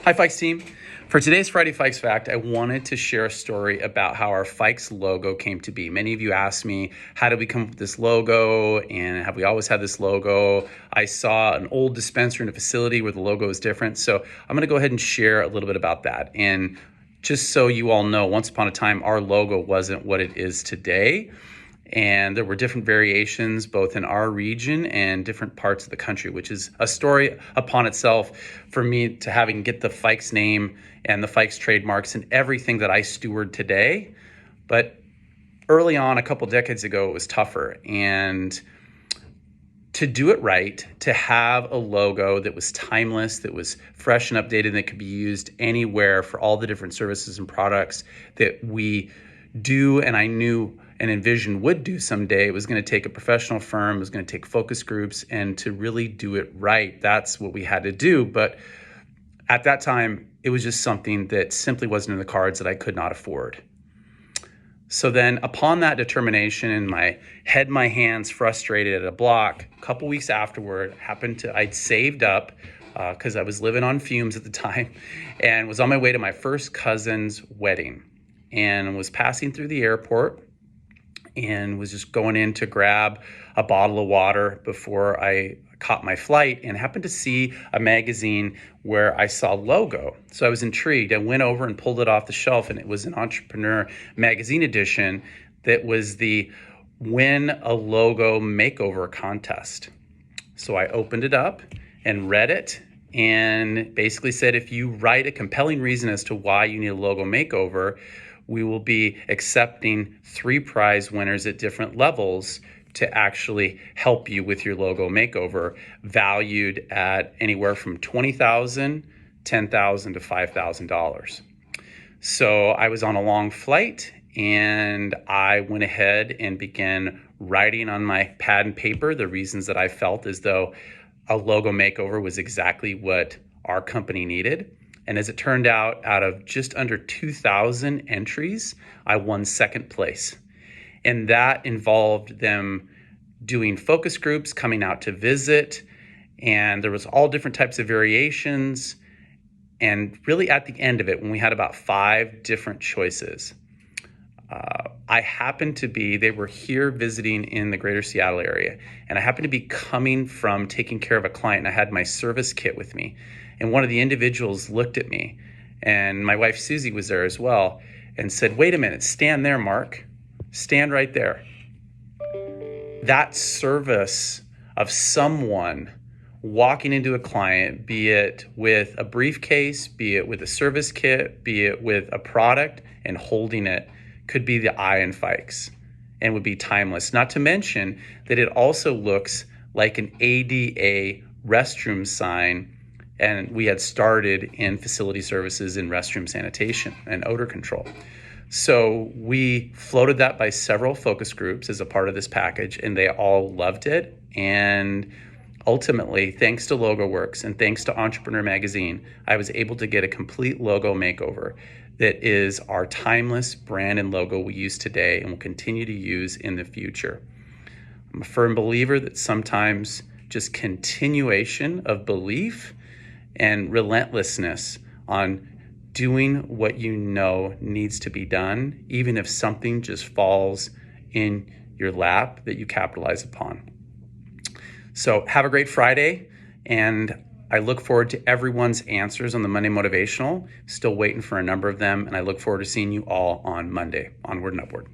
Hi, Fikes team. For today's Friday Fikes Fact, I wanted to share a story about how our Fikes logo came to be. Many of you asked me, how did we come up with this logo, and have we always had this logo? I saw an old dispenser in a facility where the logo is different, so I'm going to go ahead and share a little bit about that. And just so you all know, once upon a time, our logo wasn't what it is today. And there were different variations both in our region and different parts of the country, which is a story upon itself for me to having get the Fikes name and the Fikes trademarks and everything that I steward today. But early on, a couple decades ago, it was tougher. And to do it right, to have a logo that was timeless, that was fresh and updated, that could be used anywhere for all the different services and products that we do, and I knew and envisioned would do someday. It was going to take a professional firm, it was going to take focus groups, and to really do it right, that's what we had to do. But at that time, it was just something that simply wasn't in the cards that I could not afford. So then upon that determination and my head in my hands, frustrated at a block, a couple weeks afterward, I'd saved up because I was living on fumes at the time and was on my way to my first cousin's wedding and was passing through the airport and was just going in to grab a bottle of water before I caught my flight and happened to see a magazine where I saw logo. So I was intrigued. I went over and pulled it off the shelf, and it was an Entrepreneur magazine edition that was the Win a Logo Makeover contest. So I opened it up and read it and basically said, if you write a compelling reason as to why you need a logo makeover, we will be accepting 3 prize winners at different levels to actually help you with your logo makeover, valued at anywhere from $20,000, $10,000 to $5,000. So I was on a long flight and I went ahead and began writing on my pad and paper the reasons that I felt as though a logo makeover was exactly what our company needed. And as it turned out of just under 2,000 entries, I won second place. And that involved them doing focus groups, coming out to visit, and there was all different types of variations. And really at the end of it, when we had about 5 different choices, I happened to be, they were here visiting in the greater Seattle area, and I happened to be coming from taking care of a client, and I had my service kit with me. And one of the individuals looked at me, and my wife Susie was there as well, and said, "Wait a minute, stand there, Mark. Stand right there." That service of someone walking into a client, be it with a briefcase, be it with a service kit, be it with a product, and holding it, could be the I in Fikes and would be timeless. Not to mention that it also looks like an ADA restroom sign, and we had started in facility services in restroom sanitation and odor control. So we floated that by several focus groups as a part of this package, and they all loved it. And ultimately, thanks to LogoWorks and thanks to Entrepreneur Magazine, I was able to get a complete logo makeover that is our timeless brand and logo we use today and will continue to use in the future. I'm a firm believer that sometimes just continuation of belief and relentlessness on doing what you know needs to be done, even if something just falls in your lap, that you capitalize upon. So have a great Friday, and I look forward to everyone's answers on the Monday Motivational. Still waiting for a number of them, and I look forward to seeing you all on Monday. Onward and upward.